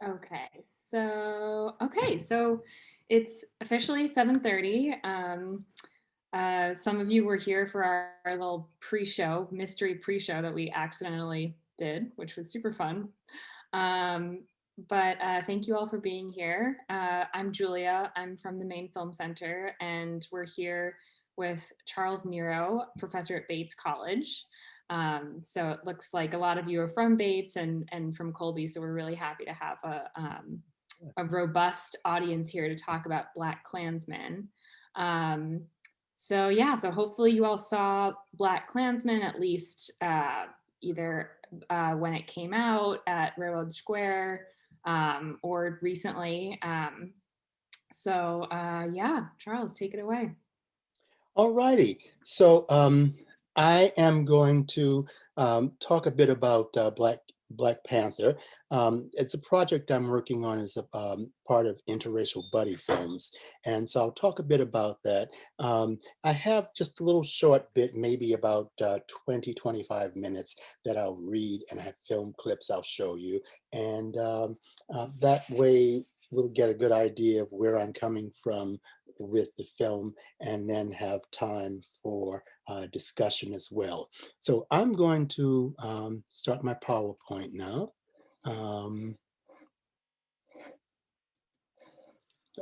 Okay, so it's officially 7:30. Some of you were here for our little pre-show, mystery pre-show that we accidentally did, which was super fun. Um, but thank you all for being here. I'm Julia. I'm from the Maine Film Center, and we're here with Charles Nero, professor at Bates College. So it looks like a lot of you are from Bates and from Colby, so we're really happy to have a robust audience here to talk about BLACKKKLANSMAN. Um, so hopefully you all saw BLACKKKLANSMAN at least either when it came out at Railroad Square or recently. Yeah, Charles, take it away. All righty. So I am going to talk a bit about Black Panther. It's a project I'm working on as a part of interracial buddy films. And so I'll talk a bit about that. I have just a little short bit, maybe about 20, 25 minutes that I'll read, and I have film clips I'll show you. And that way we'll get a good idea of where I'm coming from with the film, and then have time for discussion as well. So I'm going to start my PowerPoint now. Let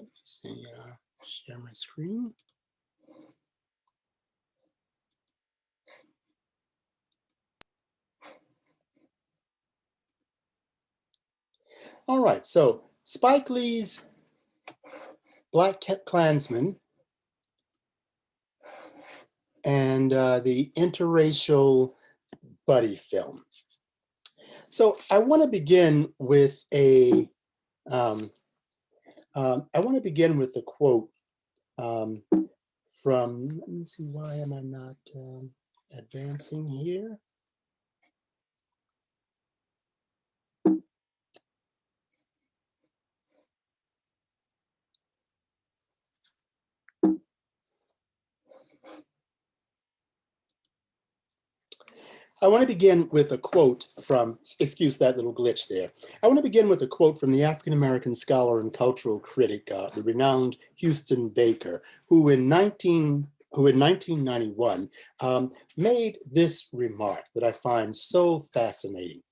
me see, share my screen. All right, so Spike Lee's BLACKKKLANSMAN and the interracial buddy film. So I want to begin with a quote from, let me see, why am I not advancing here? I want to begin with a quote from, excuse that little glitch there. I want to begin with a quote from the African-American scholar and cultural critic, the renowned Houston Baker, who in 1991 made this remark that I find so fascinating.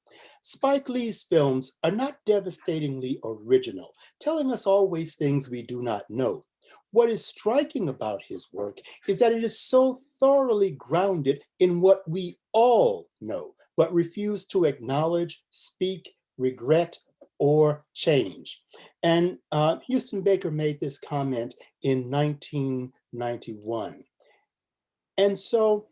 Spike Lee's films are not devastatingly original, telling us always things we do not know. What is striking about his work is that it is so thoroughly grounded in what we all know, but refuse to acknowledge, speak, regret, or change. And Houston Baker made this comment in 1991. And so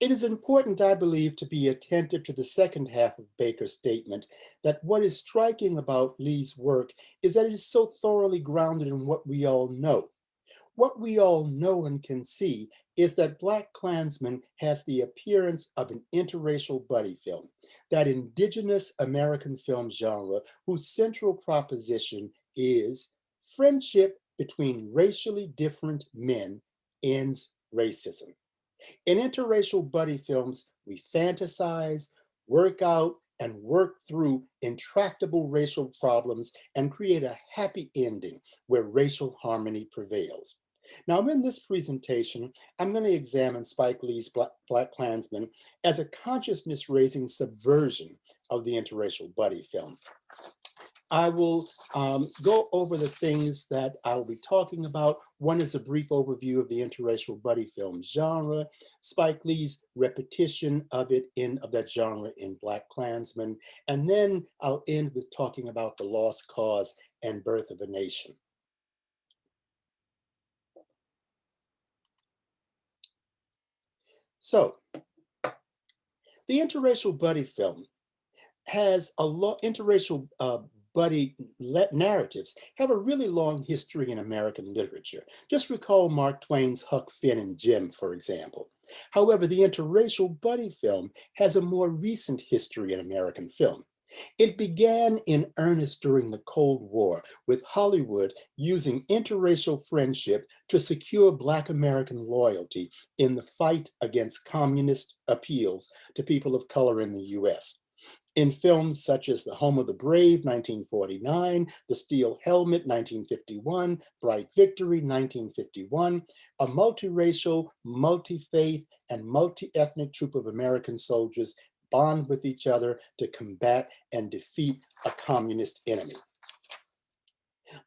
it is important, I believe, to be attentive to the second half of Baker's statement that what is striking about Lee's work is that it is so thoroughly grounded in what we all know. What we all know and can see is that BLACKKKLANSMAN has the appearance of an interracial buddy film, that indigenous American film genre whose central proposition is friendship between racially different men ends racism. In interracial buddy films, we fantasize, work out, and work through intractable racial problems and create a happy ending where racial harmony prevails. Now, in this presentation, I'm going to examine Spike Lee's BLACKKKLANSMAN as a consciousness-raising subversion of the interracial buddy film. I will go over the things that I'll be talking about. One is a brief overview of the interracial buddy film genre, Spike Lee's repetition of that genre in BLACKKKLANSMAN, and then I'll end with talking about The Lost Cause and Birth of a Nation. So, the interracial buddy film has interracial buddy narratives have a really long history in American literature. Just recall Mark Twain's Huck Finn and Jim, for example. However, the interracial buddy film has a more recent history in American film. It began in earnest during the Cold War, with Hollywood using interracial friendship to secure Black American loyalty in the fight against communist appeals to people of color in the US. In films such as The Home of the Brave, 1949, The Steel Helmet, 1951, Bright Victory, 1951, a multiracial, multi-faith, and multi-ethnic troop of American soldiers bond with each other to combat and defeat a communist enemy.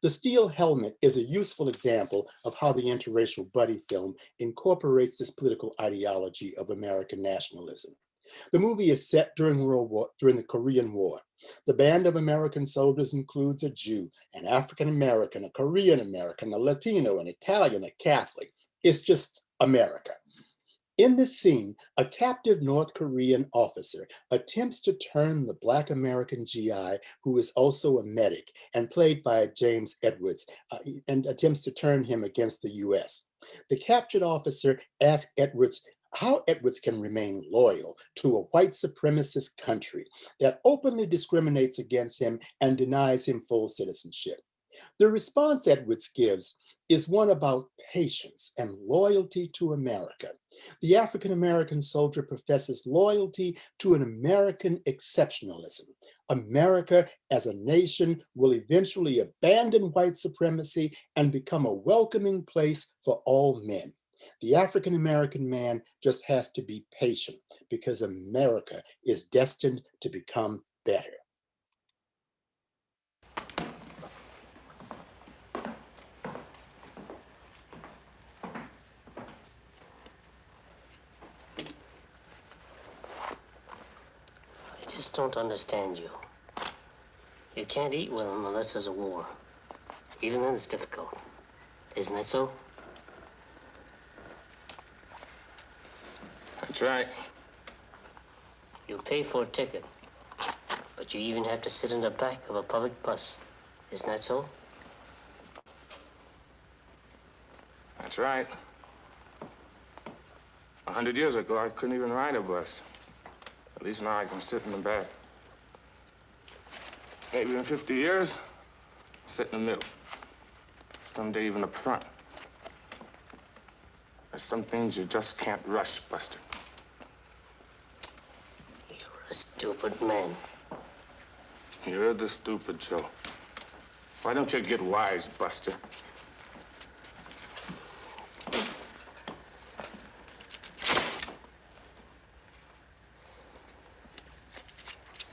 The Steel Helmet is a useful example of how the interracial buddy film incorporates this political ideology of American nationalism. The movie is set during the Korean War. The band of American soldiers includes a Jew, an African American, a Korean American, a Latino, an Italian, a Catholic. It's just America. In this scene, a captive North Korean officer attempts to turn the Black American GI, who is also a medic and played by James Edwards, and attempts to turn him against the US. The captured officer asks Edwards how Edwards can remain loyal to a white supremacist country that openly discriminates against him and denies him full citizenship. The response Edwards gives is one about patience and loyalty to America. The African-American soldier professes loyalty to an American exceptionalism. America as a nation will eventually abandon white supremacy and become a welcoming place for all men. The African-American man just has to be patient because America is destined to become better. I just don't understand you. You can't eat with them unless there's a war. Even then it's difficult. Isn't that so? That's right. You pay for a ticket, but you even have to sit in the back of a public bus. Isn't that so? That's right. 100 years ago, I couldn't even ride a bus. At least now I can sit in the back. Maybe in 50 years, sit in the middle. Someday even the front. There's some things you just can't rush, Buster. You're a stupid man. You're the stupid Joe. Why don't you get wise, Buster?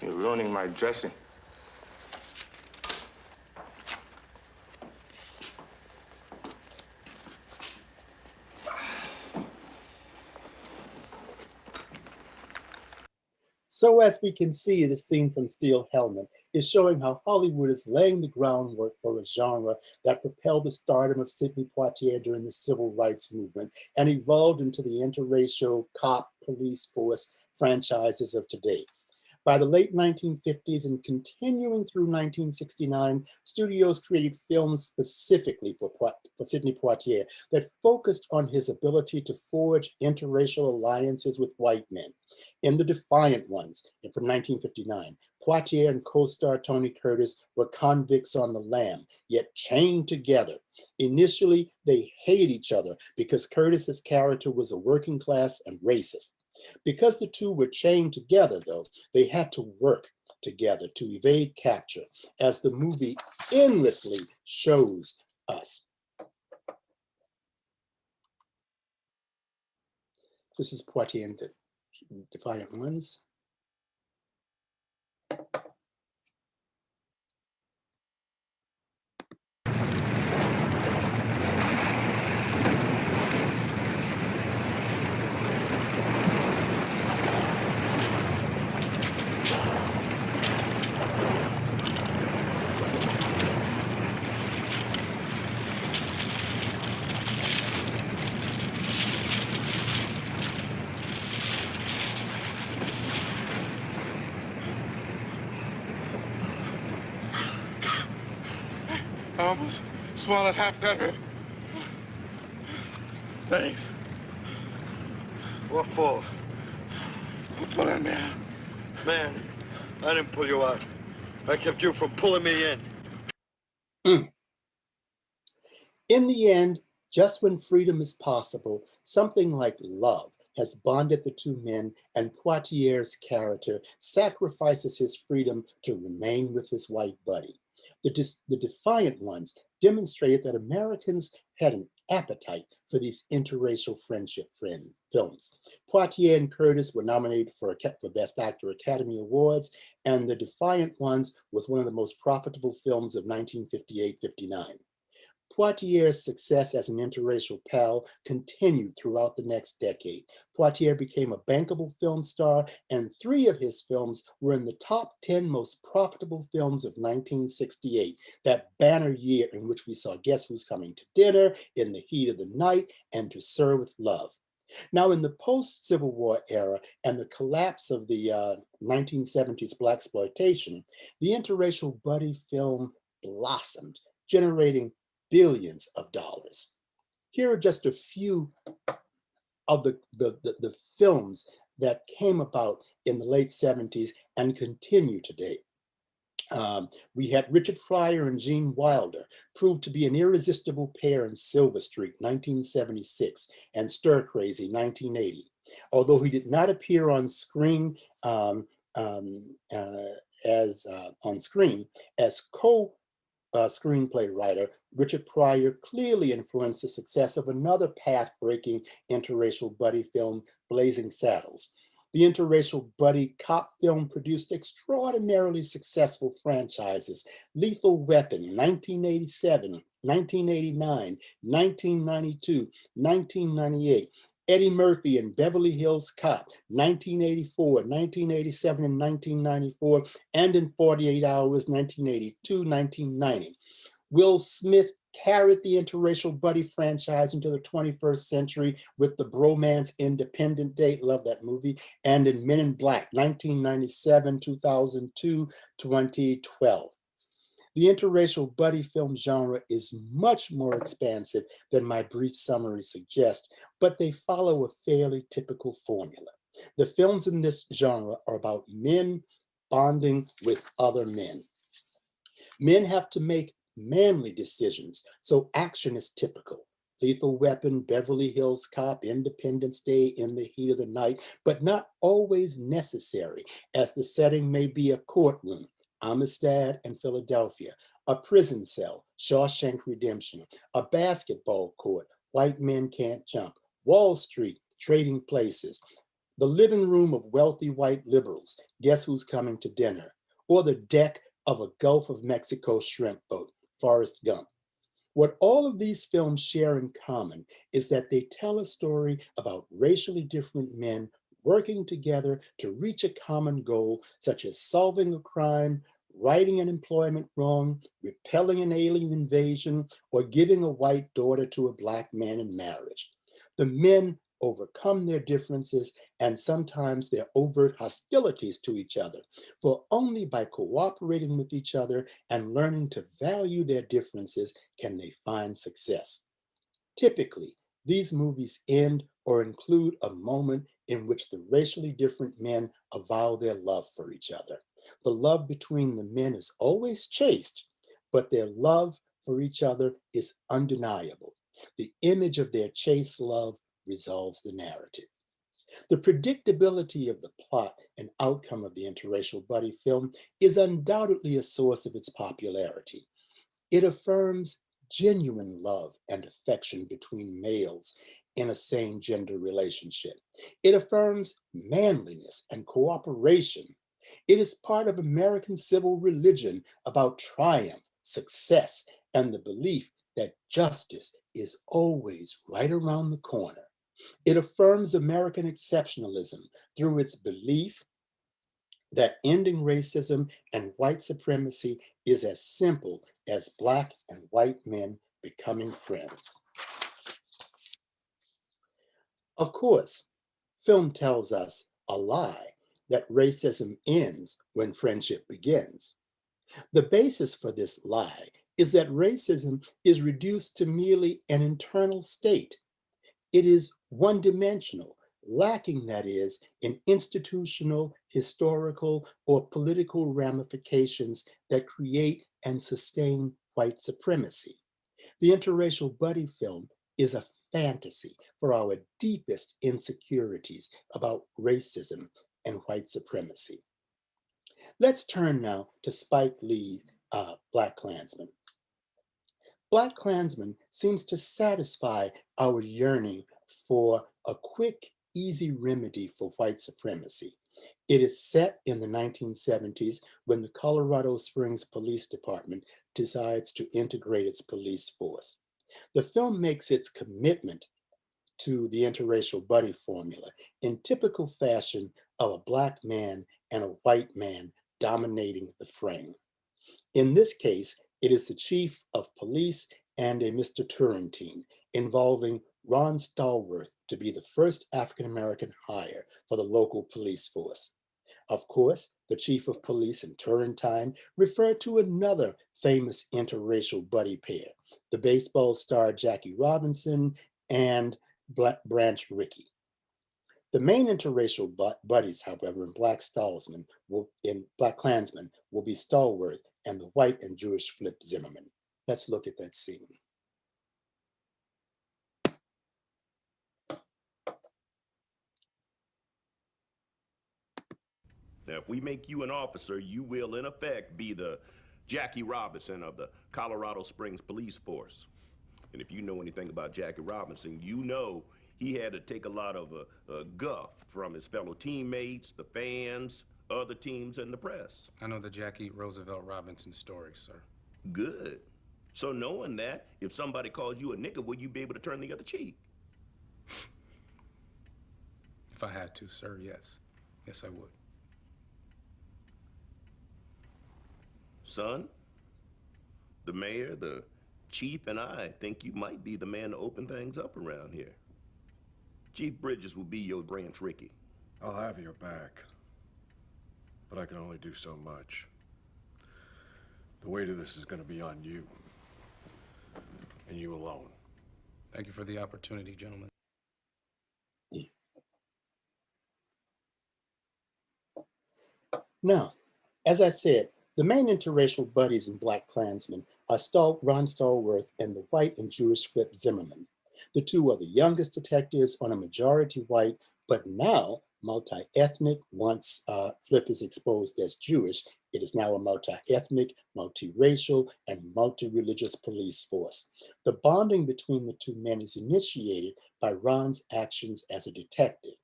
You're ruining my dressing. So as we can see, the scene from Steel Helmet is showing how Hollywood is laying the groundwork for a genre that propelled the stardom of Sidney Poitier during the Civil Rights Movement and evolved into the interracial cop police force franchises of today. By the late 1950s and continuing through 1969, studios created films specifically for Sidney Poitier that focused on his ability to forge interracial alliances with white men. In The Defiant Ones, from 1959, Poitier and co-star Tony Curtis were convicts on the lam, yet chained together. Initially, they hated each other because Curtis's character was a working class and racist. Because the two were chained together, though, they had to work together to evade capture, as the movie endlessly shows us. This is Poitier and the Defiant Ones. I almost swallowed half that red. Thanks. What for? For pulling me out. Man, I didn't pull you out. I kept you from pulling me in. In the end, just when freedom is possible, something like love has bonded the two men, and Poitier's character sacrifices his freedom to remain with his white buddy. The Defiant Ones demonstrated that Americans had an appetite for these interracial friendship films. Poitier and Curtis were nominated for Best Actor Academy Awards, and The Defiant Ones was one of the most profitable films of 1958-59. Poitier's success as an interracial pal continued throughout the next decade. Poitier became a bankable film star, and 3 of his films were in the top 10 most profitable films of 1968, that banner year in which we saw Guess Who's Coming to Dinner, In the Heat of the Night, and To Sir with Love. Now, in the post-Civil War era and the collapse of the 1970s blaxploitation, the interracial buddy film blossomed, generating billions of dollars. Here are just a few of the films that came about in the late 70s and continue today. We had Richard Pryor and Gene Wilder, proved to be an irresistible pair in Silver Streak, 1976, and Stir Crazy, 1980. Although he did not appear on screen as screenplay writer, Richard Pryor clearly influenced the success of another path-breaking interracial buddy film, Blazing Saddles. The interracial buddy cop film produced extraordinarily successful franchises: Lethal Weapon, 1987, 1989, 1992, 1998. Eddie Murphy and Beverly Hills Cop, 1984, 1987, and 1994, and in 48 Hours, 1982, 1990. Will Smith carried the interracial buddy franchise into the 21st century with the bromance Independent Day, love that movie, and in Men in Black, 1997, 2002, 2012. The interracial buddy film genre is much more expansive than my brief summary suggests, but they follow a fairly typical formula. The films in this genre are about men bonding with other men. Men have to make manly decisions, so action is typical. Lethal Weapon, Beverly Hills Cop, Independence Day, In the Heat of the Night, but not always necessary, as the setting may be a courtroom, Amistad and Philadelphia, a prison cell, Shawshank Redemption, a basketball court, White Men Can't Jump, Wall Street, Trading Places, the living room of wealthy white liberals, Guess Who's Coming to Dinner, or the deck of a Gulf of Mexico shrimp boat, Forrest Gump. What all of these films share in common is that they tell a story about racially different men working together to reach a common goal, such as solving a crime, righting an employment wrong, repelling an alien invasion, or giving a white daughter to a black man in marriage. The men overcome their differences and sometimes their overt hostilities to each other, for only by cooperating with each other and learning to value their differences can they find success. Typically, these movies end or include a moment in which the racially different men avow their love for each other. The love between the men is always chaste, but their love for each other is undeniable. The image of their chaste love resolves the narrative. The predictability of the plot and outcome of the interracial buddy film is undoubtedly a source of its popularity. It affirms genuine love and affection between males in a same-gender relationship. It affirms manliness and cooperation. It is part of American civil religion about triumph, success, and the belief that justice is always right around the corner. It affirms American exceptionalism through its belief that ending racism and white supremacy is as simple as Black and white men becoming friends. Of course, film tells us a lie that racism ends when friendship begins. The basis for this lie is that racism is reduced to merely an internal state. It is one-dimensional, lacking, that is, in institutional, historical, or political ramifications that create and sustain white supremacy. The interracial buddy film is a fantasy for our deepest insecurities about racism and white supremacy. Let's turn now to Spike Lee's BLACKKKLANSMAN. BLACKKKLANSMAN seems to satisfy our yearning for a quick, easy remedy for white supremacy. It is set in the 1970s when the Colorado Springs Police Department decides to integrate its police force. The film makes its commitment to the interracial buddy formula in typical fashion of a Black man and a white man dominating the frame. In this case, it is the chief of police and a Mr. Turrentine, involving Ron Stallworth to be the first African-American hire for the local police force. Of course, the chief of police and Turrentine refer to another famous interracial buddy pair, the baseball star Jackie Robinson and Branch Rickey. The main interracial buddies, however, in BLACKKKLANSMAN will be Stallworth and the white and Jewish Flip Zimmerman. Let's look at that scene. Now, if we make you an officer, you will, in effect, be the Jackie Robinson of the Colorado Springs Police Force. And if you know anything about Jackie Robinson, you know he had to take a lot of guff from his fellow teammates, the fans, other teams, and the press. I know the Jackie Roosevelt Robinson story, sir. Good. So knowing that, if somebody calls you a nigger, will you be able to turn the other cheek? If I had to, sir, yes. Yes, I would. Son, the mayor, the chief, and I think you might be the man to open things up around here. Chief Bridges will be your Branch Rickey. I'll have your back, but I can only do so much. The weight of this is going to be on you, and you alone. Thank you for the opportunity, gentlemen. Now, as I said, the main interracial buddies in BLACKKKLANSMAN are Ron Stallworth and the white and Jewish Flip Zimmerman. The two are the youngest detectives on a majority white, but now multi-ethnic. Once Flip is exposed as Jewish, it is now a multi-ethnic, multiracial, and multi-religious police force. The bonding between the two men is initiated by Ron's actions as a detective.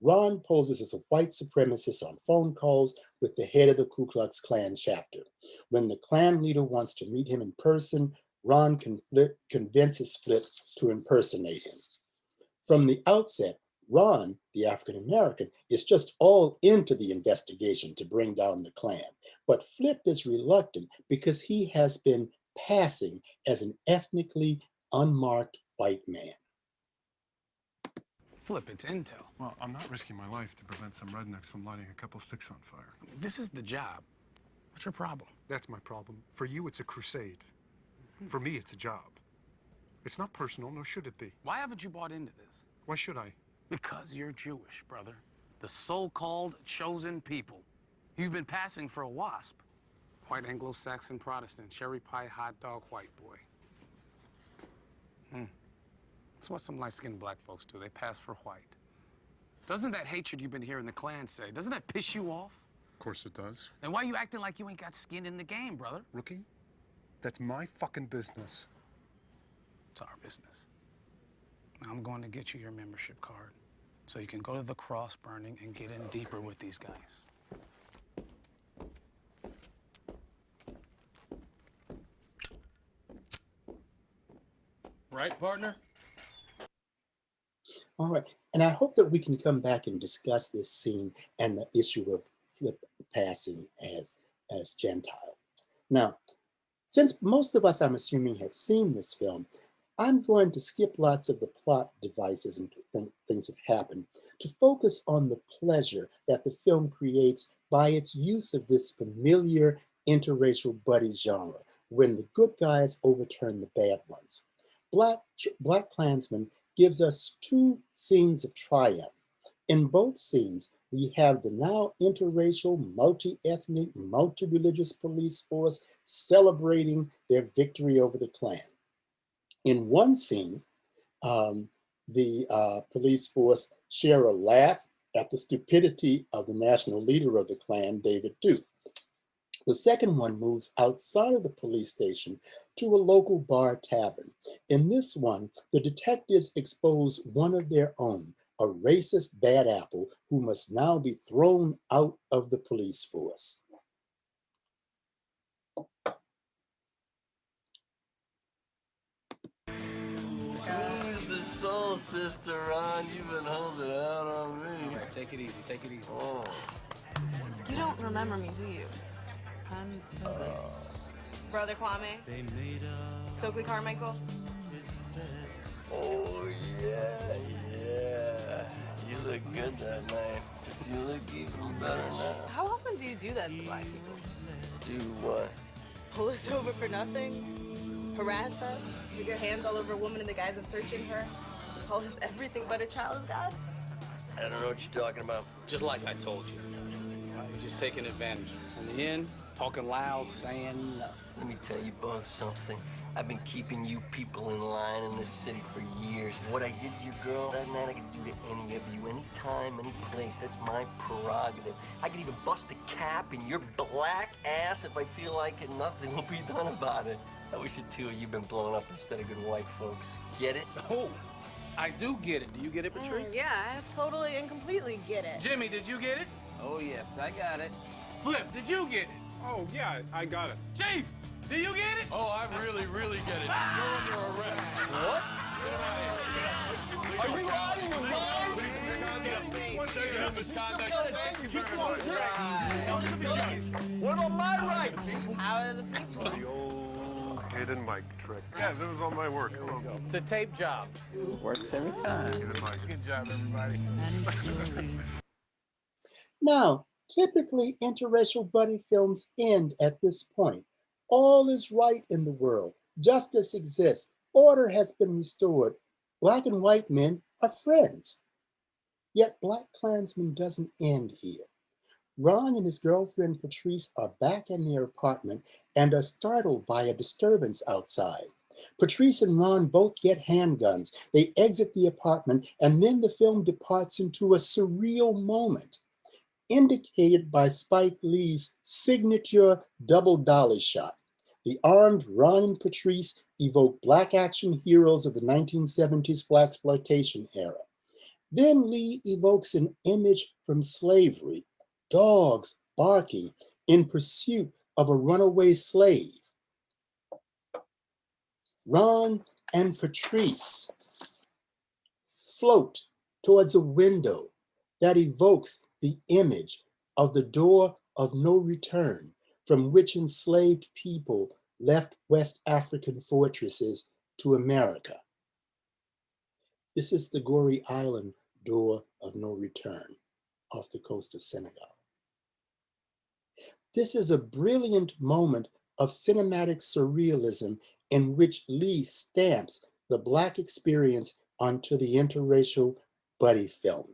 Ron poses as a white supremacist on phone calls with the head of the Ku Klux Klan chapter. When the Klan leader wants to meet him in person, Ron convinces Flip to impersonate him. From the outset, Ron, the African-American, is just all into the investigation to bring down the Klan. But Flip is reluctant because he has been passing as an ethnically unmarked white man. Flip, it's intel. Well, I'm not risking my life to prevent some rednecks from lighting a couple sticks on fire. This is the job. What's your problem? That's my problem. For you, it's a crusade. For me, it's a job. It's not personal, nor should it be. Why haven't you bought into this? Why should I? Because you're Jewish, brother. The so-called chosen people. You've been passing for a WASP. White Anglo-Saxon Protestant, cherry pie hot dog white boy. That's what some light-skinned black folks do. They pass for white. Doesn't that hatred you've been hearing the Klan say, doesn't that piss you off? Of course it does. Then why are you acting like you ain't got skin in the game, brother? Rookie, that's my fucking business. It's our business. Now I'm going to get you your membership card so you can go to the cross burning and get in deeper with these guys. Right, partner? All right, and I hope that we can come back and discuss this scene and the issue of Flip passing as Gentile. Now, since most of us, I'm assuming, have seen this film, I'm going to skip lots of the plot devices and things that happen to focus on the pleasure that the film creates by its use of this familiar interracial buddy genre when the good guys overturn the bad ones. BLACKKKLANSMAN gives us two scenes of triumph. In both scenes, we have the now interracial, multi-ethnic, multi-religious police force celebrating their victory over the Klan. In one scene, the police force share a laugh at the stupidity of the national leader of the Klan, David Duke. The second one moves outside of the police station to a local bar tavern. In this one, the detectives expose one of their own, a racist bad apple who must now be thrown out of the police force. Who's the soul sister, Ron? You've been holding out on me. Right, take it easy, take it easy. Oh. You don't remember me, do you? Brother Kwame? Stokely Carmichael? Oh, yeah, yeah. You look good that night. You look even better now. How often do you do that to black people? Do what? Pull us over for nothing? Harass us? With your hands all over a woman in the guise of searching her? Call us everything but a child of God? I don't know what you're talking about. Just like I told you. You're just taking advantage. In the end, talking loud, saying nothing. Let me tell you both something. I've been keeping you people in line in this city for years. What I did to your girl that night, I could do to any of you, anytime, any place. That's my prerogative. I could even bust a cap in your black ass if I feel like it. Nothing will be done about it. I wish the two of you been blown up instead of good white folks. Get it? Oh, I do get it. Do you get it, Patrice? Yeah, I totally and completely get it. Jimmy, did you get it? Oh, yes, I got it. Flip, did you get it? Oh, yeah, I got it. Chief, do you get it? Oh, I really get it. You're under arrest. What? Are you out of your mind? Police misconduct. Sexual misconduct. What about my rights? How are the people? The old hidden mic trick. Yes, it was all my work. Hello. It's a tape job. Works every time. Hidden mic. Good job, everybody. Now, typically interracial buddy films end at this point. All is right in the world. Justice exists. Order has been restored. Black and white men are friends. Yet BLACKKKLANSMAN doesn't end here. Ron and his girlfriend Patrice are back in their apartment and are startled by a disturbance outside. Patrice and Ron both get handguns. They exit the apartment, and then the film departs into a surreal moment, indicated by Spike Lee's signature double dolly shot. The armed Ron and Patrice evoke black action heroes of the 1970s blaxploitation era. Then Lee evokes an image from slavery, dogs barking in pursuit of a runaway slave. Ron and Patrice float towards a window that evokes the image of the door of no return from which enslaved people left West African fortresses to America. This is the Gorée Island door of no return off the coast of Senegal. This is a brilliant moment of cinematic surrealism in which Lee stamps the Black experience onto the interracial buddy film.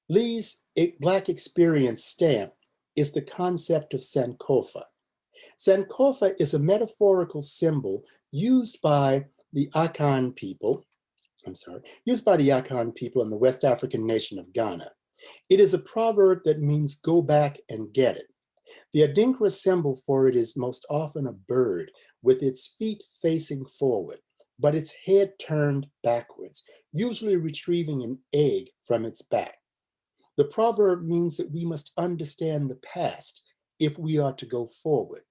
Lee's Black experience stamp is the concept of Sankofa. Sankofa is a metaphorical symbol used by the Akan people, used by the Akan people in the West African nation of Ghana. It is a proverb that means go back and get it. The Adinkra symbol for it is most often a bird with its feet facing forward, but its head turned backwards, usually retrieving an egg from its back. The proverb means that we must understand the past if we are to go forward.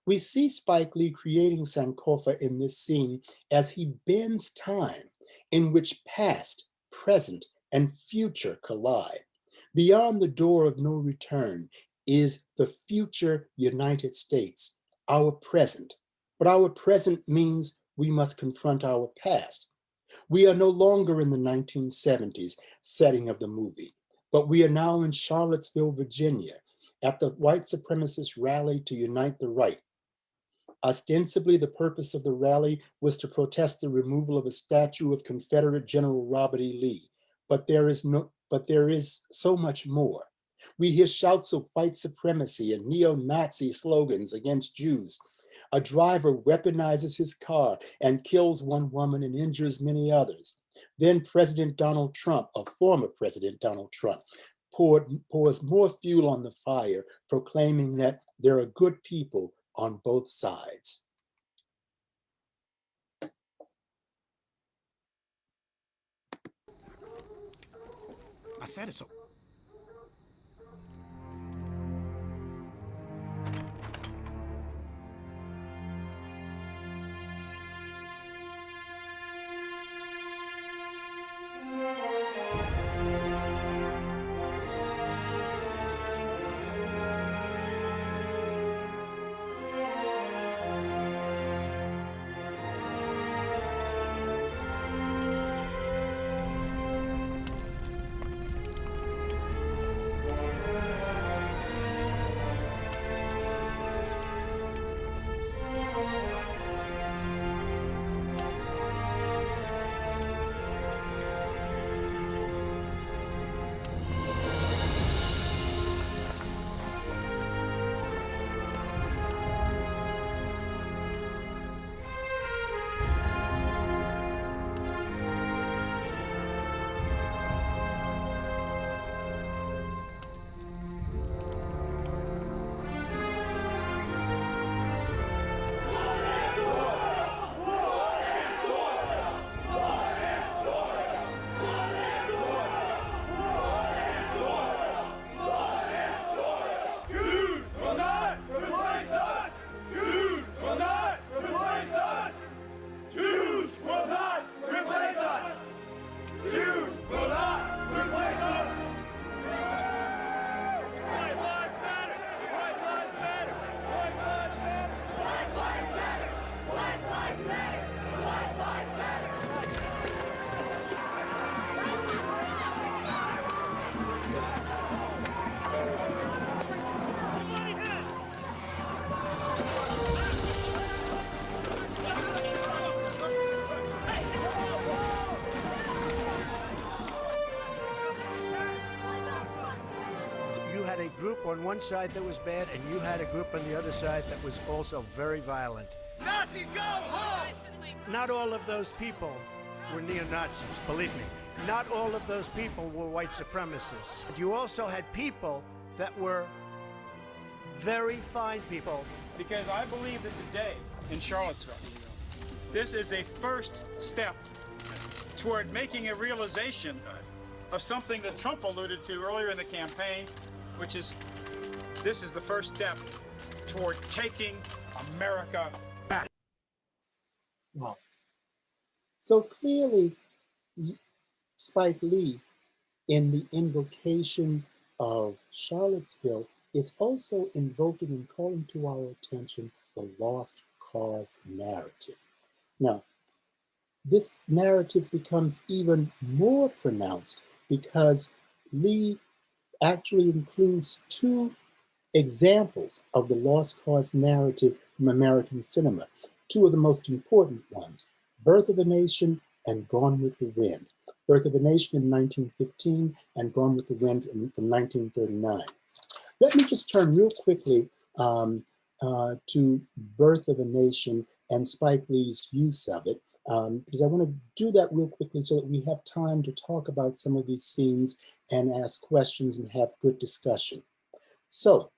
We see Spike Lee creating Sankofa in this scene as he bends time in which past, present, and future collide. Beyond the door of no return is the future United States, our present. But our present means we must confront our past. We are no longer in the 1970s setting of the movie, but we are now in Charlottesville, Virginia, at the white supremacist rally to unite the right. Ostensibly, the purpose of the rally was to protest the removal of a statue of Confederate General Robert E. Lee, but there is so much more. We hear shouts of white supremacy and neo-Nazi slogans against Jews. A driver weaponizes his car and kills one woman and injures many others. Then President Donald Trump, a former President Donald Trump, pours more fuel on the fire, proclaiming that there are good people on both sides. I said it so. had a group on one side that was bad, and you had a group on the other side that was also very violent. Nazis, go home! Not all of those people were neo-Nazis, believe me. Not all of those people were white supremacists. But you also had people that were very fine people. Because I believe that today in Charlottesville, this is a first step toward making a realization of something that Trump alluded to earlier in the campaign, which is this is the first step toward taking America back. Wow. So clearly, Spike Lee, in the invocation of Charlottesville, is also invoking and calling to our attention the lost cause narrative. Now, this narrative becomes even more pronounced because Lee actually includes two examples of the lost cause narrative from American cinema, two of the most important ones, Birth of a Nation and Gone with the Wind. Birth of a Nation in 1915 and Gone with the Wind from 1939. Let me just turn real quickly to Birth of a Nation and Spike Lee's use of it, because I want to do that real quickly so that we have time to talk about some of these scenes and ask questions and have good discussion. So,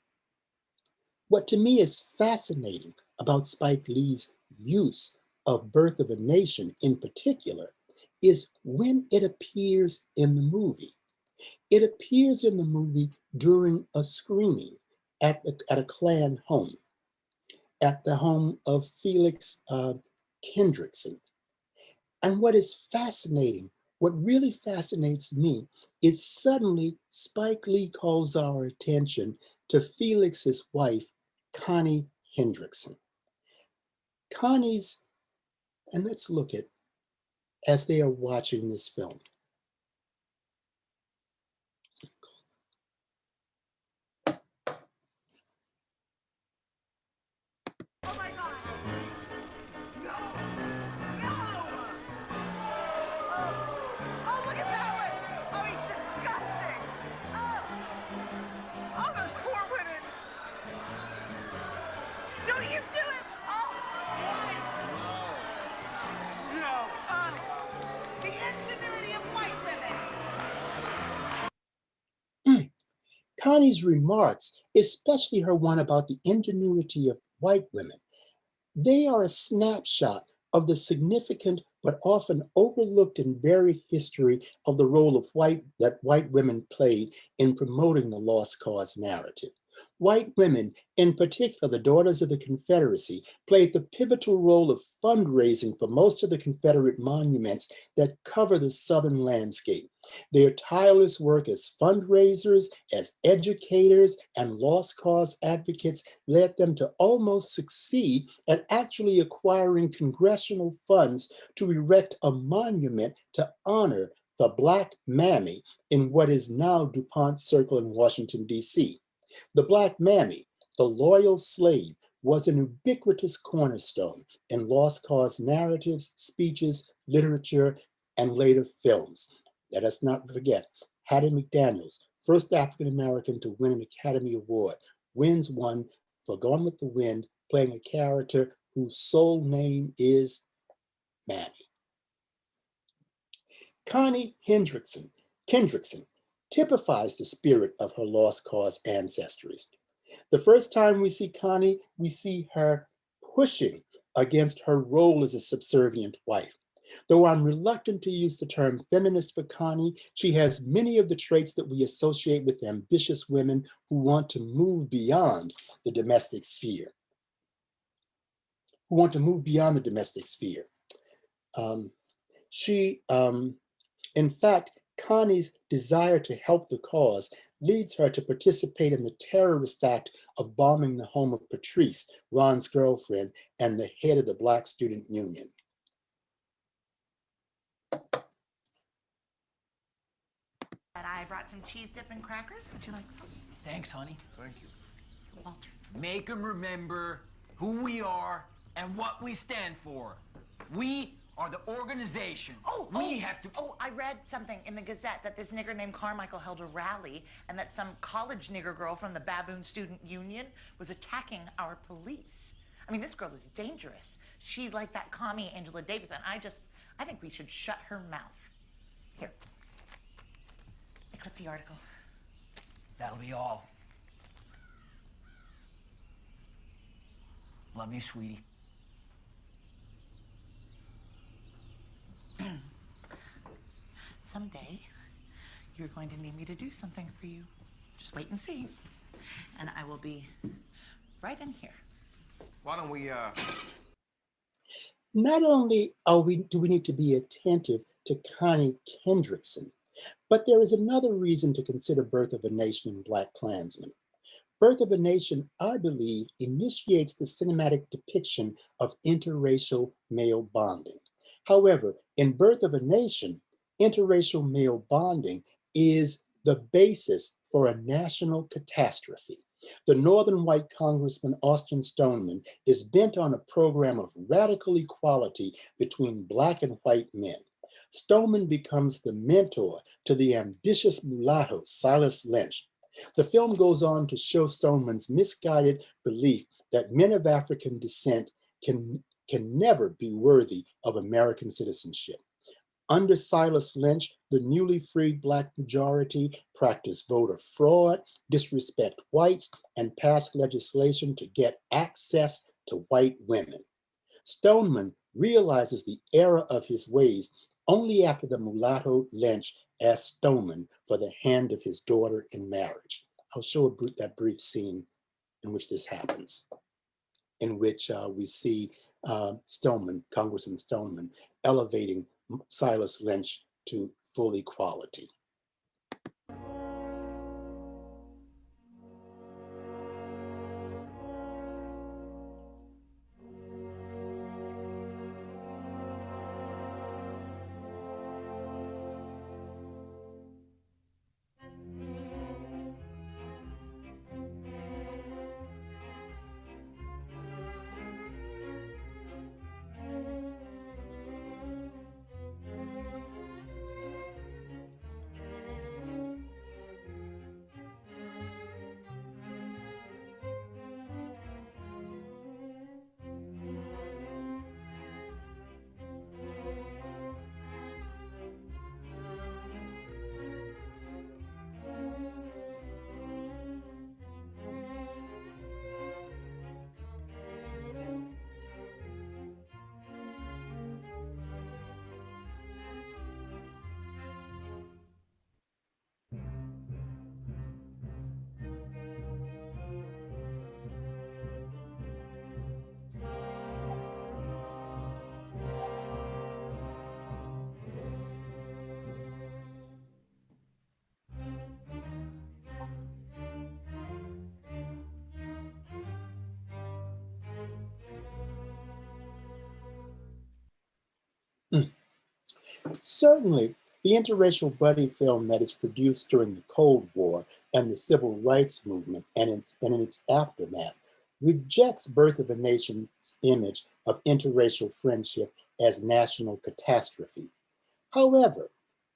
what to me is fascinating about Spike Lee's use of Birth of a Nation in particular is when it appears in the movie. It appears in the movie during a screening at a Klan home, at the home of Felix Hendrickson. And what is fascinating, what really fascinates me, is suddenly Spike Lee calls our attention to Felix's wife, Connie Hendrickson. Connie's, and let's look at, as they are watching this film. Oh my God! No! No! Oh, look at that one! Oh, he's disgusting! Oh! Oh, those poor women! Don't you do it! Oh! Connie's remarks, especially her one about the ingenuity of white women, they are a snapshot of the significant but often overlooked and buried history of the role of that white women played in promoting the lost cause narrative. White women, in particular the Daughters of the Confederacy, played the pivotal role of fundraising for most of the Confederate monuments that cover the Southern landscape. Their tireless work as fundraisers, as educators, and lost cause advocates led them to almost succeed at actually acquiring congressional funds to erect a monument to honor the Black Mammy in what is now DuPont Circle in Washington, D.C. The Black Mammy, the loyal slave, was an ubiquitous cornerstone in lost cause narratives, speeches, literature, and later films. Let us not forget, Hattie McDaniels, first African-American to win an Academy Award, wins one for Gone with the Wind, playing a character whose sole name is Mammy. Connie Kendrickson typifies the spirit of her lost cause ancestries. The first time we see Connie, we see her pushing against her role as a subservient wife. Though I'm reluctant to use the term feminist for Connie, she has many of the traits that we associate with ambitious women who want to move beyond the domestic sphere. In fact, Connie's desire to help the cause leads her to participate in the terrorist act of bombing the home of Patrice, Ron's girlfriend, and the head of the Black Student Union. I brought some cheese dip and crackers. Would you like some? Thanks, honey. Thank you. Walter. Make them remember who we are and what we stand for. We are the organization. I read something in the Gazette that this nigger named Carmichael held a rally and that some college nigger girl from the Baboon Student Union was attacking our police. I mean, this girl is dangerous. She's like that commie Angela Davis, and I think we should shut her mouth. Here. I clipped the article. That'll be all. Love you, sweetie. Someday, you're going to need me to do something for you. Just wait and see. And I will be right in here. Why don't we, Not only do we need to be attentive to Connie Kendrickson, but there is another reason to consider Birth of a Nation and BLACKKKLANSMAN. Birth of a Nation, I believe, initiates the cinematic depiction of interracial male bonding. However, in Birth of a Nation, interracial male bonding is the basis for a national catastrophe. The Northern white Congressman Austin Stoneman is bent on a program of radical equality between Black and white men. Stoneman becomes the mentor to the ambitious mulatto Silas Lynch. The film goes on to show Stoneman's misguided belief that men of African descent can never be worthy of American citizenship. Under Silas Lynch, the newly freed Black majority practiced voter fraud, disrespect whites, and passed legislation to get access to white women. Stoneman realizes the error of his ways only after the mulatto Lynch asked Stoneman for the hand of his daughter in marriage. I'll show that brief scene in which this happens, in which we see Stoneman, Congressman Stoneman, elevating Silas Lynch to full equality. Certainly, the interracial buddy film that is produced during the Cold War and the Civil Rights Movement and in its aftermath rejects Birth of a Nation's image of interracial friendship as national catastrophe. However,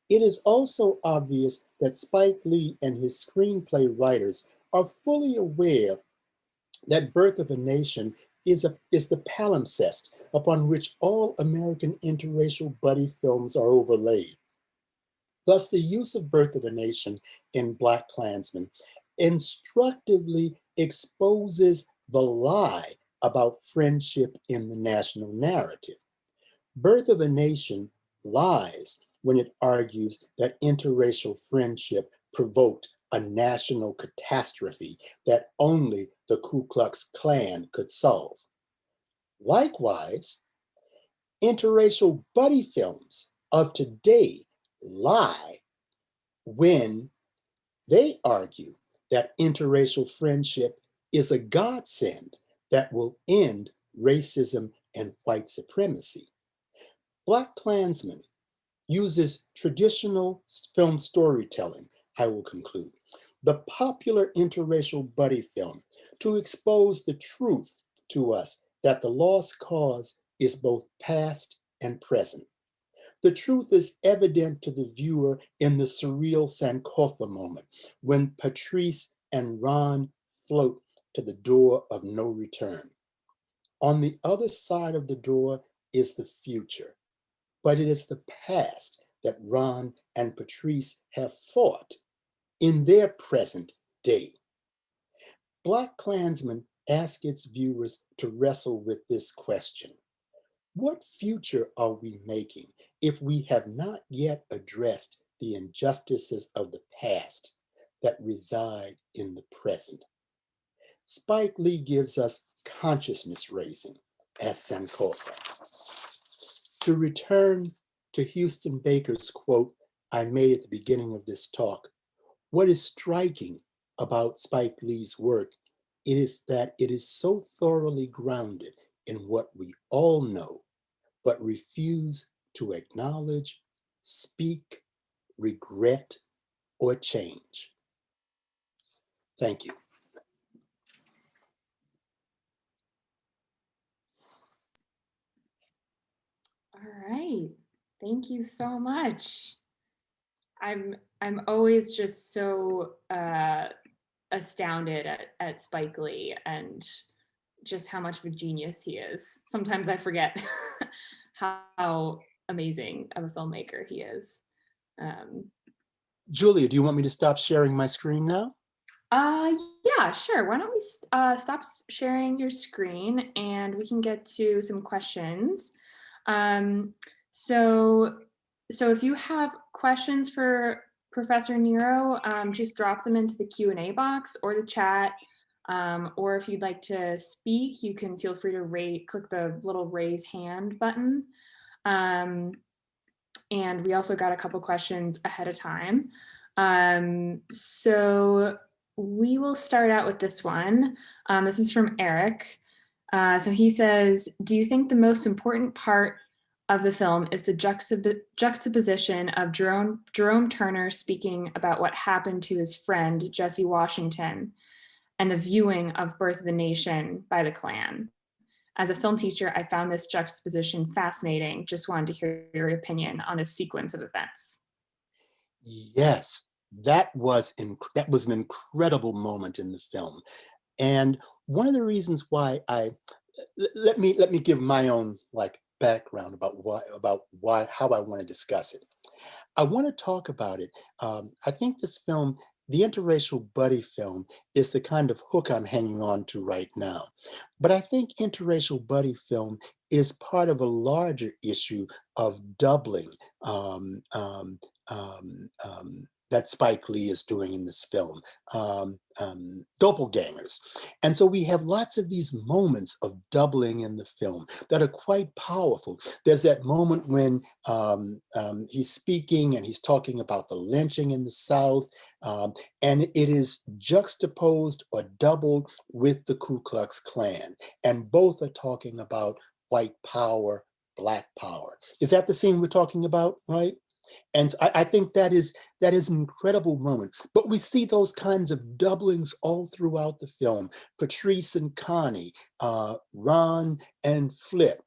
it is also obvious that Spike Lee and his screenplay writers are fully aware that Birth of a Nation is the palimpsest upon which all American interracial buddy films are overlaid. Thus, the use of Birth of a Nation in BLACKKKLANSMAN instructively exposes the lie about friendship in the national narrative. Birth of a Nation lies when it argues that interracial friendship provoked a national catastrophe that only the Ku Klux Klan could solve. Likewise, interracial buddy films of today lie when they argue that interracial friendship is a godsend that will end racism and white supremacy. BLACKKKLANSMAN uses traditional film storytelling, I will conclude, the popular interracial buddy film, to expose the truth to us that the lost cause is both past and present. The truth is evident to the viewer in the surreal Sankofa moment when Patrice and Ron float to the door of no return. On the other side of the door is the future, but it is the past that Ron and Patrice have fought in their present day. BLACKKKLANSMAN asks its viewers to wrestle with this question. What future are we making if we have not yet addressed the injustices of the past that reside in the present? Spike Lee gives us consciousness raising as Sankofa. To return to Houston Baker's quote I made at the beginning of this talk, what is striking about Spike Lee's work is that it is so thoroughly grounded in what we all know, but refuse to acknowledge, speak, regret, or change. Thank you. All right. Thank you so much. I'm always just so astounded at Spike Lee and just how much of a genius he is. Sometimes I forget how amazing of a filmmaker he is. Julia, do you want me to stop sharing my screen now? Yeah, sure. Why don't we stop sharing your screen and we can get to some questions. So if you have questions for Professor Nero, just drop them into the Q&A box or the chat. Or if you'd like to speak, you can feel free to click the little raise hand button. And we also got a couple questions ahead of time. So we will start out with this one. This is from Eric. So he says, do you think the most important part of the film is the juxtaposition of Jerome Turner speaking about what happened to his friend, Jesse Washington, and the viewing of Birth of a Nation by the Klan? As a film teacher, I found this juxtaposition fascinating. Just wanted to hear your opinion on this sequence of events. Yes, that was an incredible moment in the film. And one of the reasons why let me give my own background about how I want to discuss it. I want to talk about it. I think this film, the interracial buddy film, is the kind of hook I'm hanging on to right now. But I think interracial buddy film is part of a larger issue of doubling that Spike Lee is doing in this film, doppelgangers. And so we have lots of these moments of doubling in the film that are quite powerful. There's that moment when he's speaking and he's talking about the lynching in the South, and it is juxtaposed or doubled with the Ku Klux Klan. And both are talking about white power Black power. Is that the scene we're talking about, right? And I think that is an incredible moment. But we see those kinds of doublings all throughout the film. Patrice and Connie, Ron and Flip.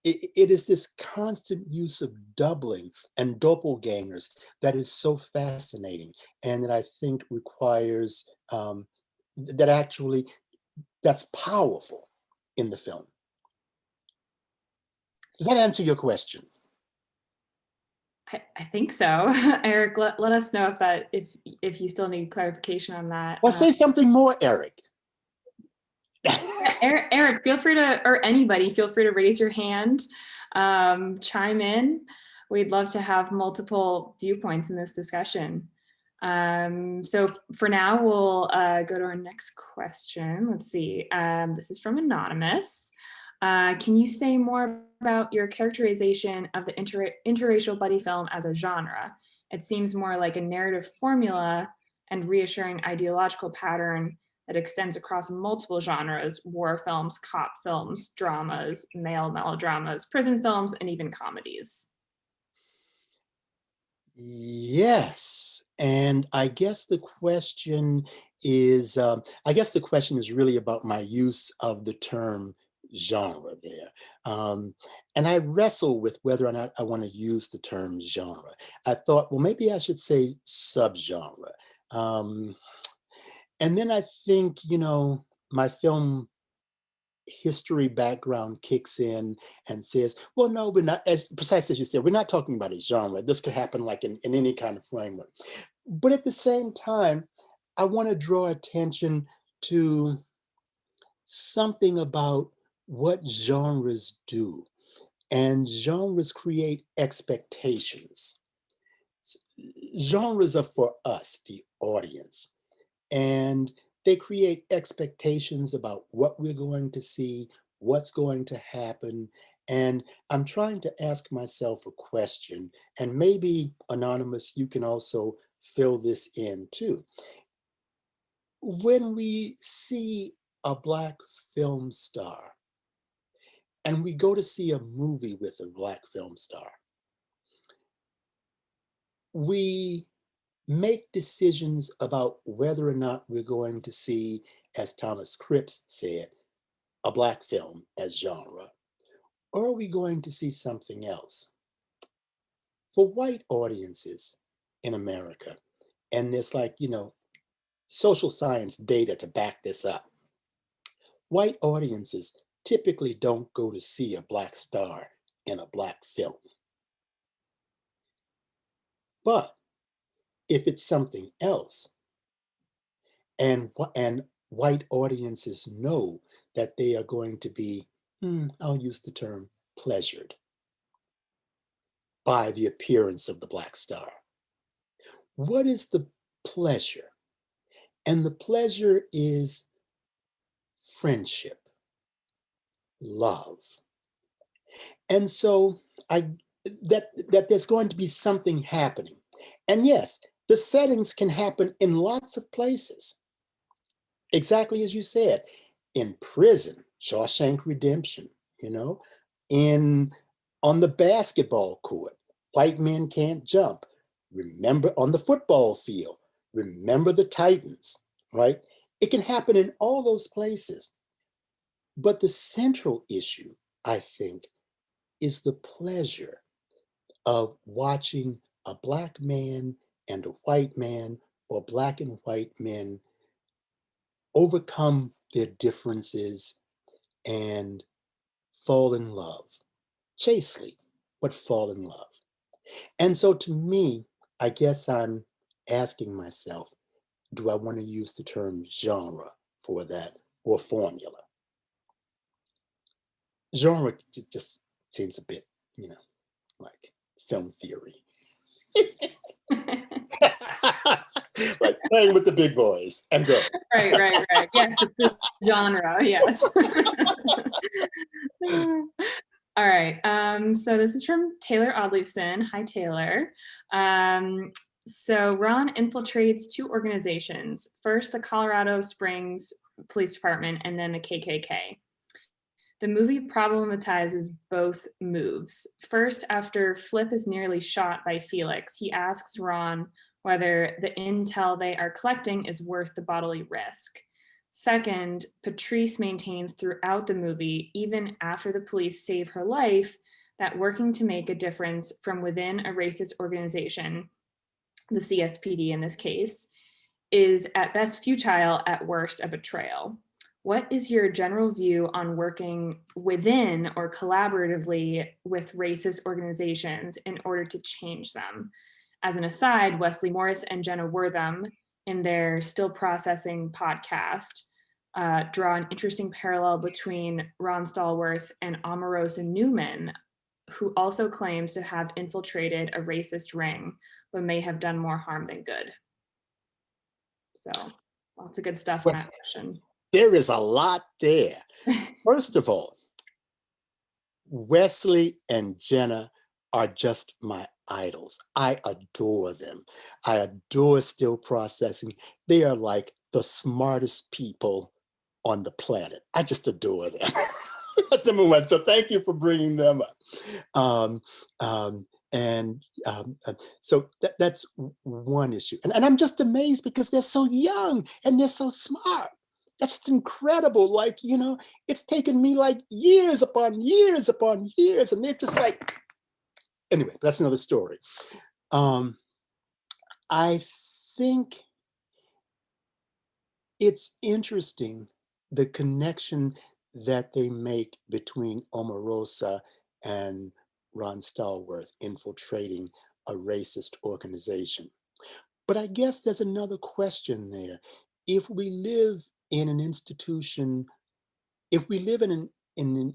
It is this constant use of doubling and doppelgangers that is so fascinating, and that I think requires, that's powerful in the film. Does that answer your question? I think so. Eric, let us know if you still need clarification on that. Well, say something more, Eric. Eric, feel free to, or anybody, feel free to raise your hand, chime in. We'd love to have multiple viewpoints in this discussion. So for now, we'll go to our next question. Let's see. This is from Anonymous. Can you say more about your characterization of the interracial buddy film as a genre? It seems more like a narrative formula and reassuring ideological pattern that extends across multiple genres: war films, cop films, dramas, male melodramas, prison films, and even comedies. Yes. And I guess the question is, really about my use of the term genre there. And I wrestle with whether or not I want to use the term genre. I thought, well, maybe I should say subgenre. And then I think, my film history background kicks in and says, well, no, we're not, as precisely as you said, we're not talking about a genre. This could happen like in any kind of framework. But at the same time, I want to draw attention to something about what genres do. And genres create expectations. Genres are for us, the audience. And they create expectations about what we're going to see, what's going to happen. And I'm trying to ask myself a question, and maybe, Anonymous, you can also fill this in too. When we see a Black film star, and we go to see a movie with a Black film star, we make decisions about whether or not we're going to see, as Thomas Cripps said, a Black film as genre, or are we going to see something else? For white audiences in America, and there's social science data to back this up, white audiences typically don't go to see a Black star in a Black film. But if it's something else, and white audiences know that they are going to be, I'll use the term, pleasured by the appearance of the Black star. What is the pleasure? And the pleasure is friendship, love. And so that there's going to be something happening. And yes, the settings can happen in lots of places. Exactly as you said, in prison, Shawshank Redemption, on the basketball court, White Men Can't Jump, remember, on the football field, Remember the Titans, right? It can happen in all those places. But the central issue, I think, is the pleasure of watching a Black man and a white man, or Black and white men, overcome their differences and fall in love, chastely, but fall in love. And so to me, I guess I'm asking myself, do I want to use the term genre for that, or formula? Genre just seems a bit, like film theory. Like playing with the big boys and girls. Right. Yes, it's the genre, yes. All right, so this is from Taylor Odleifson. Hi, Taylor. So Ron infiltrates two organizations, first the Colorado Springs Police Department and then the KKK. The movie problematizes both moves. First, after Flip is nearly shot by Felix, he asks Ron whether the intel they are collecting is worth the bodily risk. Second, Patrice maintains throughout the movie, even after the police save her life, that working to make a difference from within a racist organization, the CSPD in this case, is at best futile, at worst a betrayal. What is your general view on working within or collaboratively with racist organizations in order to change them? As an aside, Wesley Morris and Jenna Wortham, in their Still Processing podcast, draw an interesting parallel between Ron Stallworth and Omarosa Newman, who also claims to have infiltrated a racist ring, but may have done more harm than good. So lots of good stuff in that question. There is a lot there. First of all, Wesley and Jenna are just my idols. I adore them. I adore Still Processing. They are like the smartest people on the planet. I just adore them. That's number one. So thank you for bringing them up. So that's one issue. And I'm just amazed because they're so young and they're so smart. That's just incredible. Like, it's taken me like years upon years upon years, and they're just like, anyway, that's another story. I think it's interesting, the connection that they make between Omarosa and Ron Stallworth infiltrating a racist organization. But I guess there's another question there. If we live in an institution, if we live in a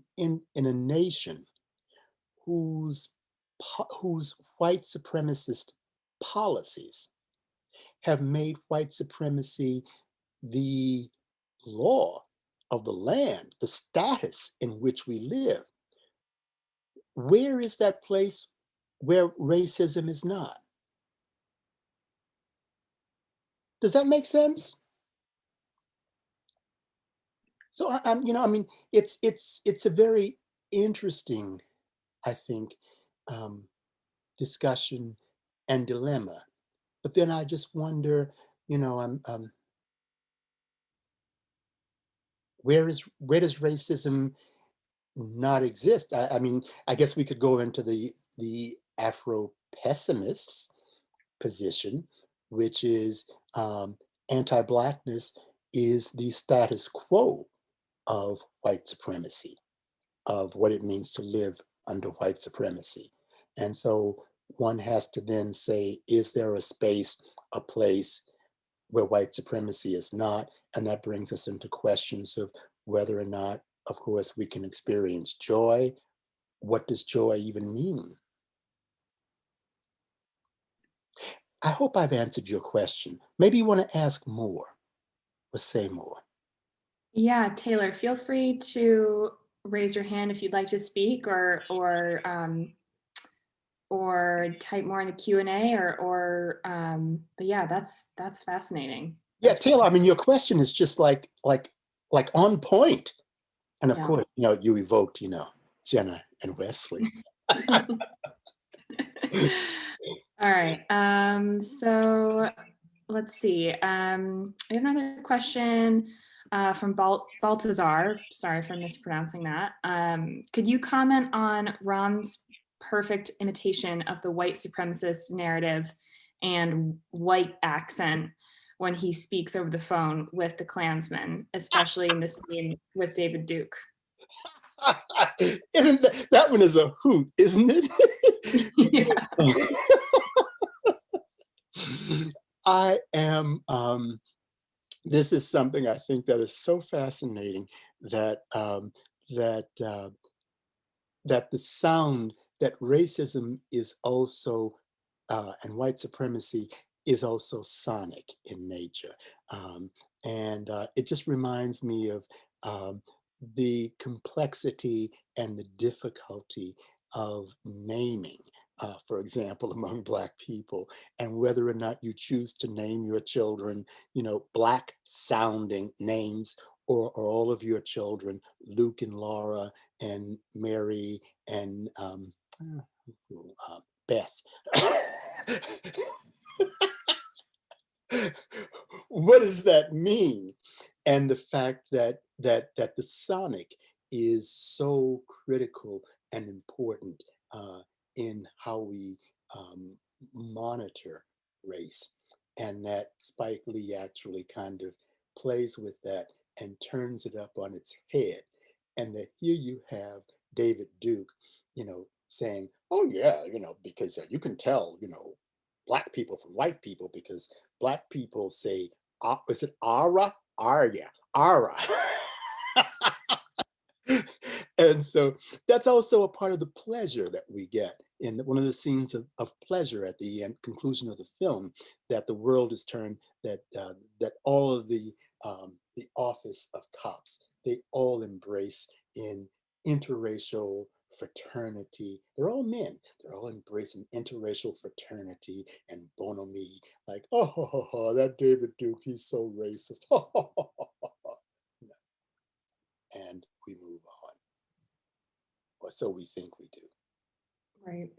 nation whose white supremacist policies have made white supremacy the law of the land, the status in which we live, where is that place where racism is not? Does that make sense? So it's a very interesting, I think, discussion and dilemma. But then I just wonder, where does racism not exist? I guess we could go into the Afro-pessimist's position, which is anti-Blackness is the status quo of white supremacy, of what it means to live under white supremacy. And so one has to then say, is there a space, a place where white supremacy is not? And that brings us into questions of whether or not, of course, we can experience joy. What does joy even mean? I hope I've answered your question. Maybe you want to ask more or say more. Yeah, Taylor, feel free to raise your hand if you'd like to speak, or type more in the Q&A, but yeah, that's fascinating. Yeah, Taylor, your question is just like on point. And of course, you evoked, Jenna and Wesley. All right. So let's see. We have another question from Baltazar. Sorry for mispronouncing that. Could you comment on Ron's perfect imitation of the white supremacist narrative and white accent when he speaks over the phone with the Klansman, especially in the scene with David Duke? That one is a hoot, isn't it? This is something I think that is so fascinating, that that the sound, that racism is also, and white supremacy is also sonic in nature. And it just reminds me of the complexity and the difficulty of naming, for example, among Black people, and whether or not you choose to name your children, Black sounding names or all of your children, Luke and Laura and Mary and Beth. What does that mean? And the fact that the sonic is so critical and important in how we monitor race, and that Spike Lee actually kind of plays with that and turns it up on its head, and that here you have David Duke, saying, "Oh yeah, because you can tell, black people from white people because black people say, is it ara? Arya, ara." And so that's also a part of the pleasure that we get in one of the scenes of pleasure at the end conclusion of the film, that the world is turned, that all of the office of cops, they all embrace in interracial fraternity. They're all men. They're all embracing interracial fraternity and bonhomie, like, oh, ho, ho, ho, that David Duke, he's so racist. And we move on. Or so we think we do. Right.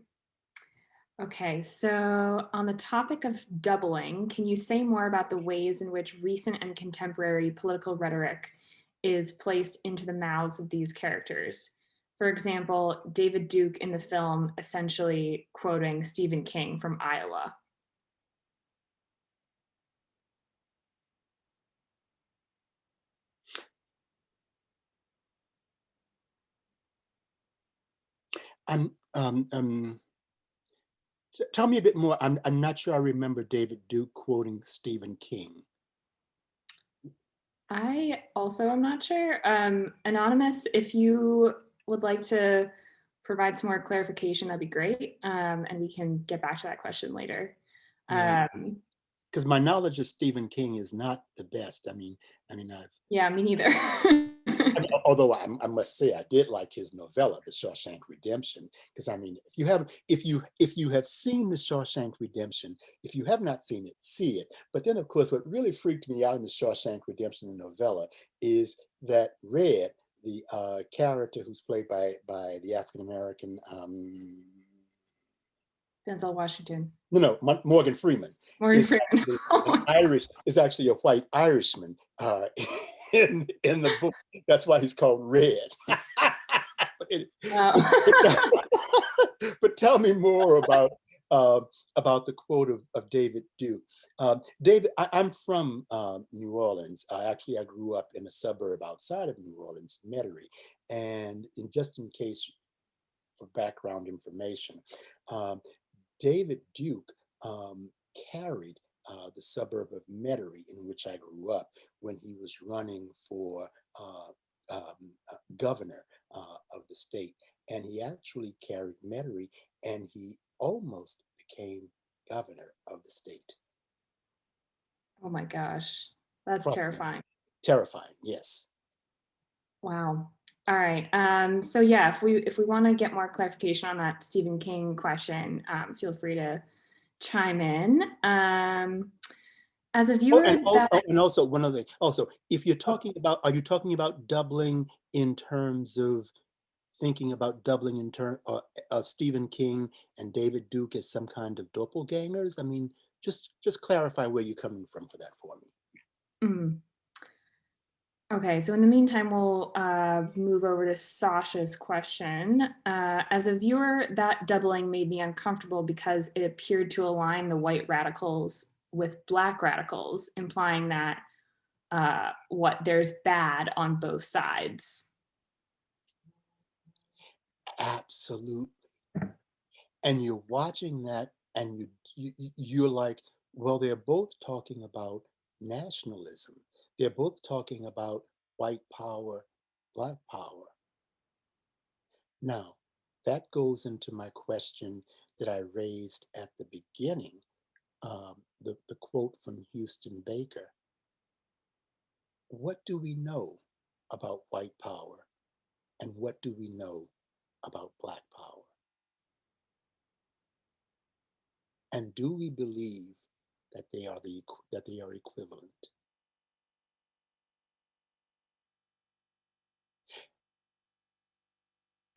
Okay, so on the topic of doubling, can you say more about the ways in which recent and contemporary political rhetoric is placed into the mouths of these characters? For example, David Duke in the film essentially quoting Stephen King from Iowa. Tell me a bit more. I'm not sure I remember David Duke quoting Stephen King. I also am not sure. Anonymous, if you would like to provide some more clarification, that'd be great. And we can get back to that question later. Because my knowledge of Stephen King is not the best. Yeah, me neither. Although I must say I did like his novella, The Shawshank Redemption, because if you have seen The Shawshank Redemption, if you have not seen it, see it. But then, of course, what really freaked me out in The Shawshank Redemption, the novella, is that Red, the character who's played by the African American Denzel Washington. No, Morgan Freeman. Morgan Freeman. Is actually a white Irishman in the book. That's why he's called Red. But tell me more about the quote of David Duke. David, I'm from New Orleans. I grew up in a suburb outside of New Orleans, Metairie. And just in case for background information, David Duke carried the suburb of Metairie, in which I grew up, when he was running for governor of the state. And he actually carried Metairie, and he almost became governor of the state. Oh my gosh, that's terrifying. Terrifying, yes. Wow. All right. So yeah, if we want to get more clarification on that Stephen King question, feel free to chime in. As a viewer, and also one other thing. Also, if you're talking about, are you talking about doubling in terms of thinking about doubling in terms of Stephen King and David Duke as some kind of doppelgangers? I mean, just clarify where you're coming from for that for me. Okay, so in the meantime, we'll move over to Sasha's question. As a viewer, that doubling made me uncomfortable because it appeared to align the white radicals with Black radicals, implying that there's bad on both sides. Absolutely. And you're watching that, and you're like, well, they're both talking about nationalism. They're both talking about white power, Black power. Now, that goes into my question that I raised at the beginning, the quote from Houston Baker. What do we know about white power, and what do we know about Black power? And do we believe that they are equivalent?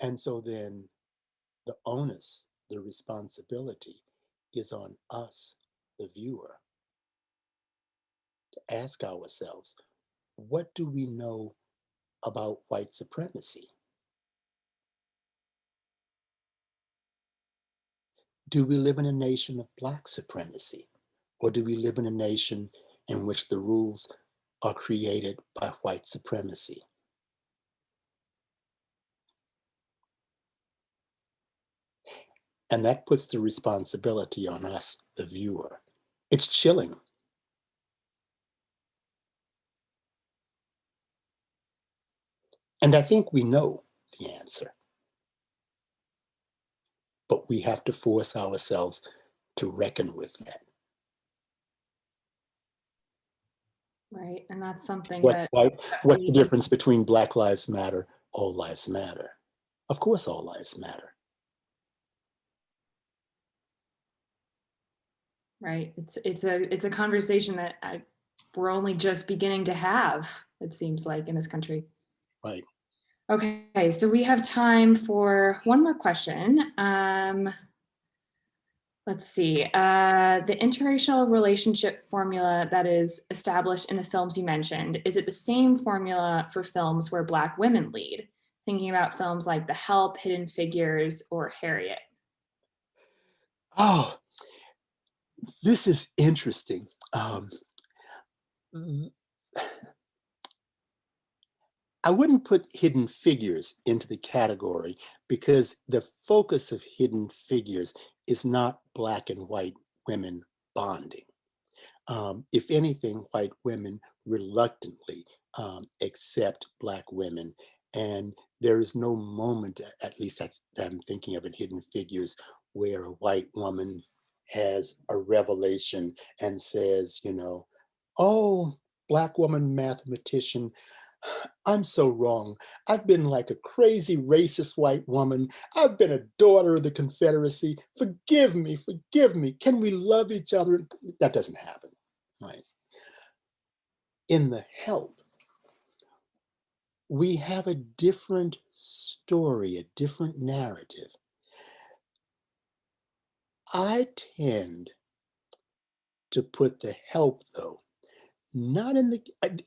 And so then the onus, the responsibility is on us, the viewer, to ask ourselves, what do we know about white supremacy? Do we live in a nation of Black supremacy? Or do we live in a nation in which the rules are created by white supremacy? And that puts the responsibility on us, the viewer. It's chilling. And I think we know the answer. But we have to force ourselves to reckon with that. Right, and that's something What's the we difference between Black Lives Matter, All Lives Matter? Of course, all lives matter. Right, it's a conversation that we're only just beginning to have, it seems like, in this country. Right. Okay, so we have time for one more question. Let's see. The interracial relationship formula that is established in the films you mentioned, is it the same formula for films where Black women lead? Thinking about films like The Help, Hidden Figures, or Harriet. Oh, this is interesting. I wouldn't put Hidden Figures into the category because the focus of Hidden Figures is not Black and white women bonding. If anything, white women reluctantly accept Black women. And there is no moment, at least that I'm thinking of in Hidden Figures, where a white woman has a revelation and says, you know, oh, Black woman mathematician, I'm so wrong. I've been like a crazy racist white woman. I've been a daughter of the Confederacy. Forgive me, forgive me. Can we love each other? That doesn't happen, right? In The Help, we have a different story, a different narrative. I tend to put The Help, though, not in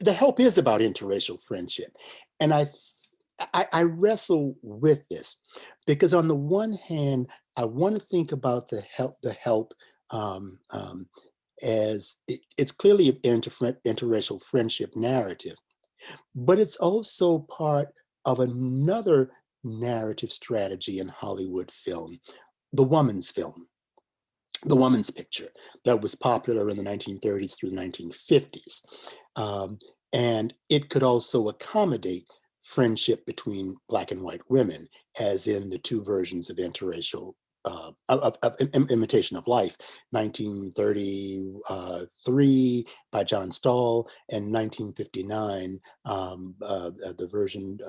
the Help is about interracial friendship. And I wrestle with this because on the one hand, I want to think about the help as it's clearly an interracial friendship narrative, but it's also part of another narrative strategy in Hollywood film, the woman's film, the woman's picture that was popular in the 1930s through the 1950s. And it could also accommodate friendship between Black and white women, as in the two versions of interracial Imitation of Life, 1933 by John Stahl, and 1959, the version,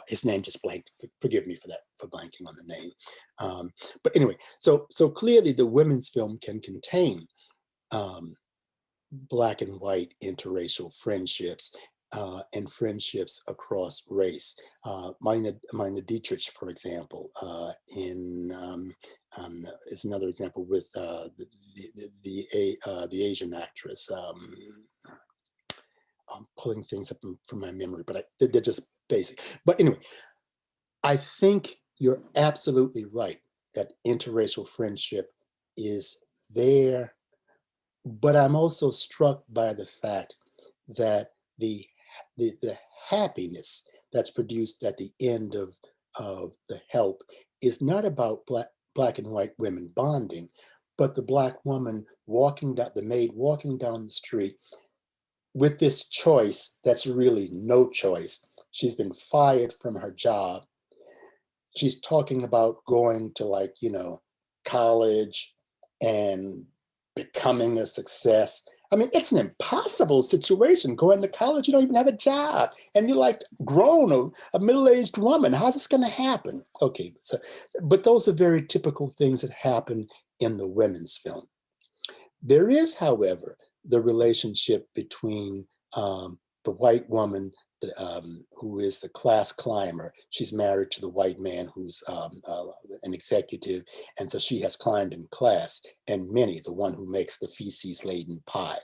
his name just blanked, forgive me for that, for blanking on the name. But anyway, so clearly the women's film can contain Black and white interracial friendships and friendships across race. Meine Dietrich, for example, is another example with the Asian actress. I'm pulling things up from my memory, but they're just basic. But anyway, I think you're absolutely right that interracial friendship is there. But I'm also struck by the fact that the happiness that's produced at the end of The Help is not about black and white women bonding, but the Black woman walking down, the maid walking down the street with this choice that's really no choice. She's been fired from her job. She's talking about going to, like, you know, college and becoming a success. I mean, it's an impossible situation. Going to college, you don't even have a job, and you're like grown, a middle-aged woman. How's this going to happen? Okay, so, but those are very typical things that happen in the women's film. There is, however, the relationship between the white woman who is the class climber. She's married to the white man who's an executive, and so she has climbed in class. And Minnie, the one who makes the feces-laden pie.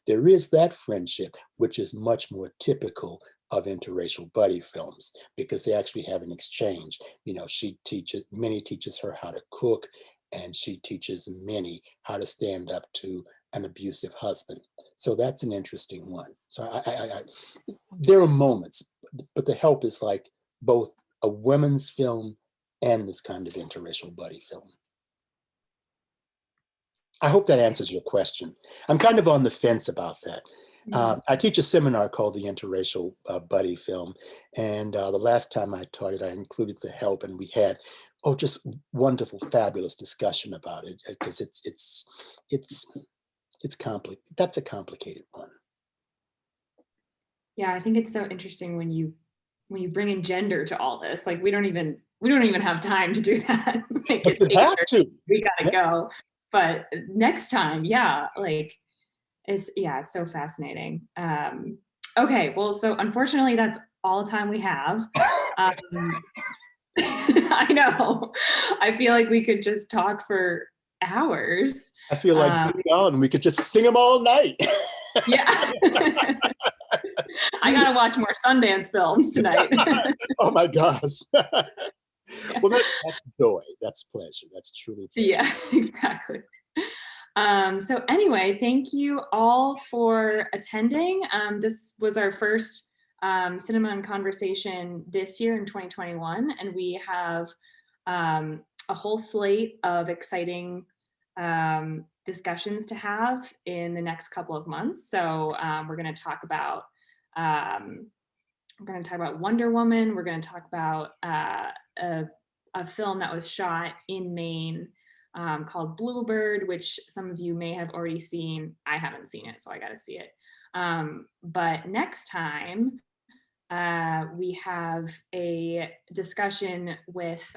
There is that friendship, which is much more typical of interracial buddy films, because they actually have an exchange. You know, Minnie teaches her how to cook, and she teaches Minnie how to stand up to an abusive husband. So that's an interesting one. So there are moments, but The Help is like both a women's film and this kind of interracial buddy film. I hope that answers your question. I'm kind of on the fence about that. I teach a seminar called the Interracial Buddy Film, and the last time I taught it, I included The Help, and we had just wonderful, fabulous discussion about it, because it's complicated. That's a complicated one. Yeah, I think it's so interesting when you bring in gender to all this. Like we don't even have time to do that. Like But you have to. We gotta go. But next time, yeah, like it's so fascinating. Okay, well, so unfortunately that's all the time we have. I know. I feel like we could just talk for hours. I feel like we could just sing them all night. Yeah. I gotta watch more Sundance films tonight. Oh my gosh. Well, that's joy. That's pleasure. That's truly pleasure. Yeah, exactly. So anyway, thank you all for attending. This was our first Cinema and Conversation this year in 2021, and we have a whole slate of exciting discussions to have in the next couple of months. So we're going to talk about Wonder Woman. We're going to talk about a film that was shot in Maine called Bluebird, which some of you may have already seen. I haven't seen it, so I got to see it. But next time, we have a discussion with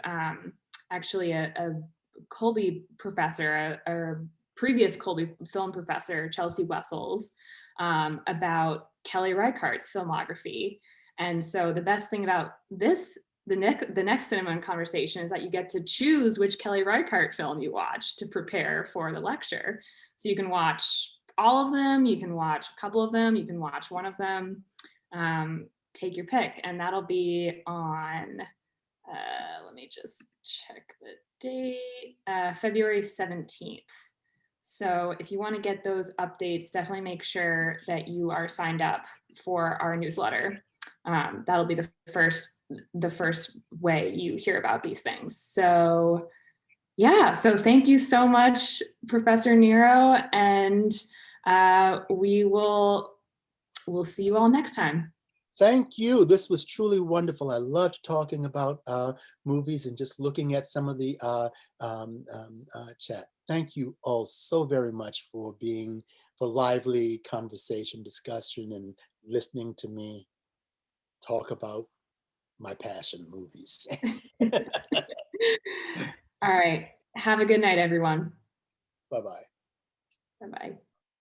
actually a Colby professor, a previous Colby film professor, Chelsea Wessels, about Kelly Reichardt's filmography. And so the best thing about this, the next Cinema and Conversation, is that you get to choose which Kelly Reichardt film you watch to prepare for the lecture. So you can watch all of them, you can watch a couple of them, you can watch one of them, take your pick. And that'll be on, let me just check the date, February 17th. So if you want to get those updates, definitely make sure that you are signed up for our newsletter. That'll be the first way you hear about these things. So yeah, so thank you so much, Professor Nero, and we'll see you all next time. Thank you. This was truly wonderful. I loved talking about movies and just looking at some of the chat. Thank you all so very much for lively conversation, discussion, and listening to me talk about my passion, movies. All right. Have a good night, everyone. Bye-bye. Bye-bye.